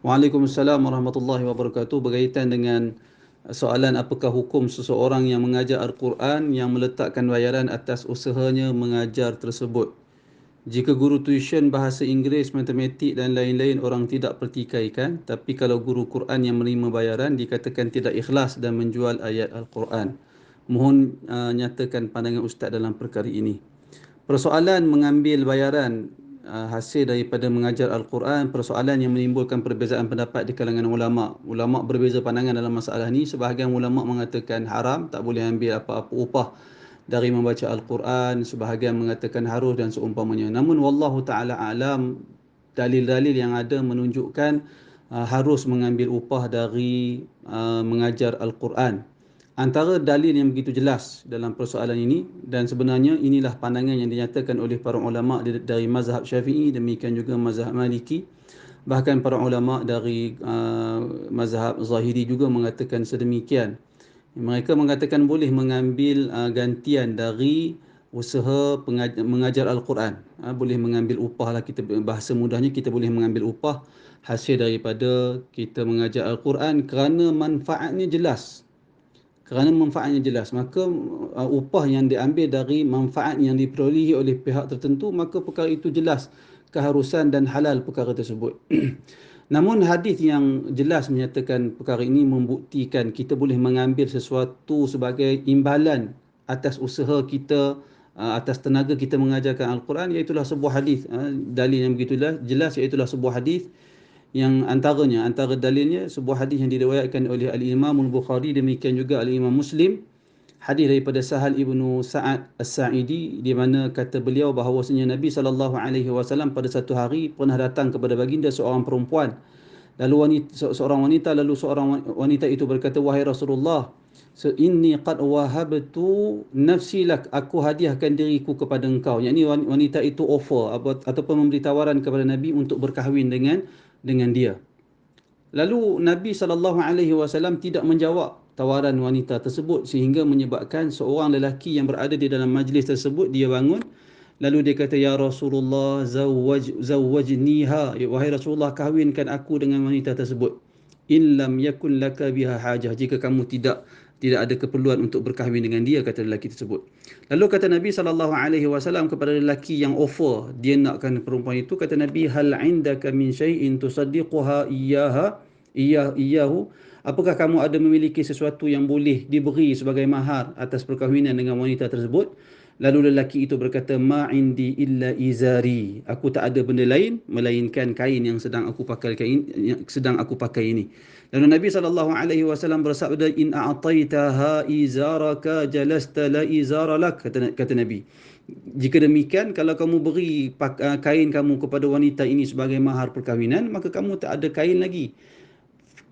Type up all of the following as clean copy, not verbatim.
Waalaikumsalam warahmatullahi wabarakatuh. Berkaitan dengan soalan apakah hukum seseorang yang mengajar Al-Quran yang meletakkan bayaran atas usahanya mengajar tersebut. Jika guru tuition bahasa Inggeris, matematik dan lain-lain orang tidak pertikaikan, tapi kalau guru Quran yang menerima bayaran dikatakan tidak ikhlas dan menjual ayat Al-Quran. Mohon nyatakan pandangan Ustaz dalam perkara ini. Persoalan mengambil bayaran hasil daripada mengajar Al-Quran, persoalan yang menimbulkan perbezaan pendapat di kalangan ulama'. Ulama' berbeza pandangan dalam masalah ni. Sebahagian ulama' mengatakan haram, tak boleh ambil apa-apa upah dari membaca Al-Quran. Sebahagian mengatakan harus dan seumpamanya. Namun wallahu ta'ala alam, dalil-dalil yang ada menunjukkan harus mengambil upah dari mengajar Al-Quran. Antara dalil yang begitu jelas dalam persoalan ini, dan sebenarnya inilah pandangan yang dinyatakan oleh para ulama' dari mazhab Syafi'i, demikian juga mazhab Maliki. Bahkan para ulama' dari mazhab Zahiri juga mengatakan sedemikian. Mereka mengatakan boleh mengambil gantian dari usaha mengajar Al-Quran. Boleh mengambil upah lah, kita bahasa mudahnya kita boleh mengambil upah hasil daripada kita mengajar Al-Quran kerana manfaatnya jelas. Kerana manfaatnya jelas, maka upah yang diambil dari manfaat yang diperolehi oleh pihak tertentu, maka perkara itu jelas keharusan dan halal perkara tersebut. Namun hadis yang jelas menyatakan perkara ini membuktikan kita boleh mengambil sesuatu sebagai imbalan atas usaha kita, atas tenaga kita mengajarkan Al-Quran, iaitulah sebuah hadis. Dalil yang begitu jelas iaitulah sebuah hadis yang antara dalilnya sebuah hadis yang diriwayatkan oleh Al-Imam Al-Bukhari, demikian juga Al-Imam Muslim. Hadis daripada Sahal ibnu Sa'ad As-Sa'idi, di mana kata beliau bahawasanya Nabi SAW pada satu hari pernah datang kepada baginda seorang perempuan. Lalu seorang wanita, lalu seorang wanita itu berkata, wahai Rasulullah, inni qad wahabtu nafsi lak, aku hadiahkan diriku kepada engkau. Yakni wanita itu offer ataupun memberi tawaran kepada Nabi untuk berkahwin dengan dia. Lalu Nabi SAW tidak menjawab tawaran wanita tersebut, sehingga menyebabkan seorang lelaki yang berada di dalam majlis tersebut, dia bangun. Lalu dia kata, ya Rasulullah, zawwajniha, wahai Rasulullah, kahwinkan aku dengan wanita tersebut. In lam yakun laka biha hajah, jika kamu tidak ada keperluan untuk berkahwin dengan dia, kata lelaki tersebut. Lalu kata Nabi SAW kepada lelaki yang offer dia nakkan perempuan itu, kata Nabi, hal indaka min syai'in tusaddiquha iyahu, apakah kamu ada memiliki sesuatu yang boleh diberi sebagai mahar atas perkahwinan dengan wanita tersebut? Lalu lelaki itu berkata, ma indi illa izari, aku tak ada benda lain melainkan kain yang sedang aku pakai ini. Lalu Nabi SAW bersabda, in a'taitaha izaraka jalasta la izara lak, kata Nabi. Jika demikian, kalau kamu beri kain kamu kepada wanita ini sebagai mahar perkahwinan, maka kamu tak ada kain lagi.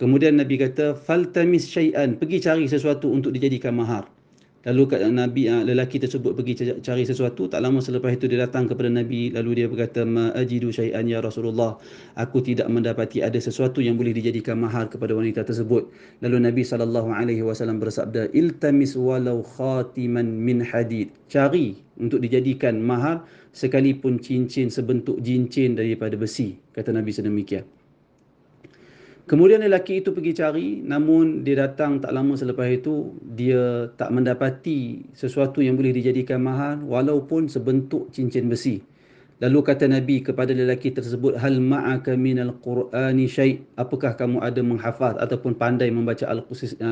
Kemudian Nabi kata, faltamis syai'an, pergi cari sesuatu untuk dijadikan mahar. Lalu Nabi, lelaki tersebut pergi cari sesuatu. Tak lama selepas itu dia datang kepada Nabi, lalu dia berkata, ma ajidu syai'an ya Rasulullah, aku tidak mendapati ada sesuatu yang boleh dijadikan mahar kepada wanita tersebut. Lalu Nabi SAW bersabda, iltamis walau khatiman min hadid, cari untuk dijadikan mahar sekalipun cincin sebentuk cincin daripada besi, kata Nabi sedemikian. Kemudian lelaki itu pergi cari, namun dia datang tak lama selepas itu, dia tak mendapati sesuatu yang boleh dijadikan mahar walaupun sebentuk cincin besi. Lalu kata Nabi kepada lelaki tersebut, hal ma'aka minal Qur'ani syai', apakah kamu ada menghafaz ataupun pandai membaca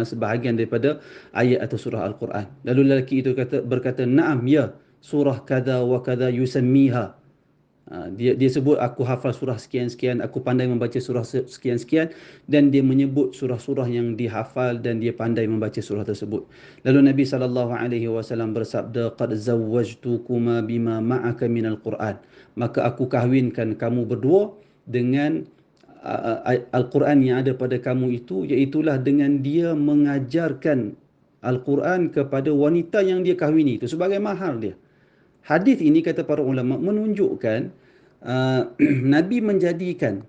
sebahagian daripada ayat atau surah Al-Quran? Lalu lelaki itu berkata, na'am ya, surah kada wa kada yusammiha. Dia sebut, aku hafal surah sekian-sekian, aku pandai membaca surah sekian-sekian, dan dia menyebut surah-surah yang dihafal dan dia pandai membaca surah tersebut. Lalu Nabi SAW bersabda, qad zawwajtukuma bima ma'aka minal Qur'an, maka aku kahwinkan kamu berdua dengan Al-Quran yang ada pada kamu itu, iaitulah dengan dia mengajarkan Al-Quran kepada wanita yang dia kahwini itu sebagai mahar dia. Hadis ini, kata para ulama, menunjukkan Nabi menjadikan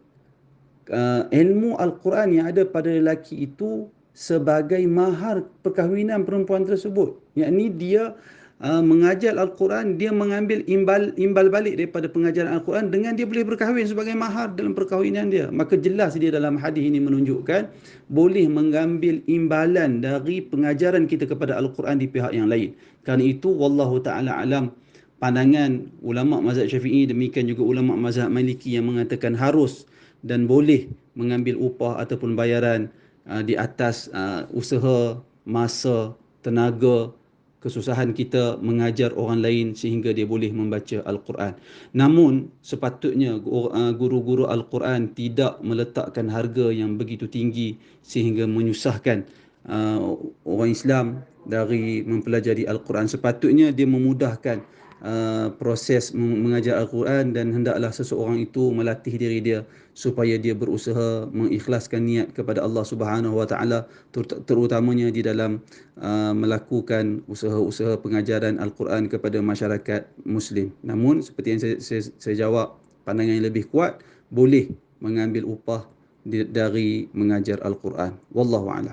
ilmu Al-Quran yang ada pada lelaki itu sebagai mahar perkahwinan perempuan tersebut. Yakni dia mengajar Al-Quran, dia mengambil imbal balik daripada pengajaran Al-Quran dengan dia boleh berkahwin sebagai mahar dalam perkahwinan dia. Maka jelas dia dalam hadis ini menunjukkan boleh mengambil imbalan dari pengajaran kita kepada Al-Quran di pihak yang lain. Kerana itu wallahu taala alam, pandangan ulama mazhab Syafi'i, demikian juga ulama mazhab Maliki yang mengatakan harus dan boleh mengambil upah ataupun bayaran di atas usaha, masa, tenaga, kesusahan kita mengajar orang lain sehingga dia boleh membaca Al-Quran. Namun sepatutnya guru-guru Al-Quran tidak meletakkan harga yang begitu tinggi sehingga menyusahkan orang Islam dari mempelajari Al-Quran. Sepatutnya dia memudahkan proses mengajar Al-Quran, dan hendaklah seseorang itu melatih diri dia supaya dia berusaha mengikhlaskan niat kepada Allah Subhanahu Wa Taala, terutamanya di dalam melakukan usaha-usaha pengajaran Al-Quran kepada masyarakat Muslim. Namun seperti yang saya jawab, pandangan yang lebih kuat boleh mengambil upah dari mengajar Al-Quran. Wallahu a'lam.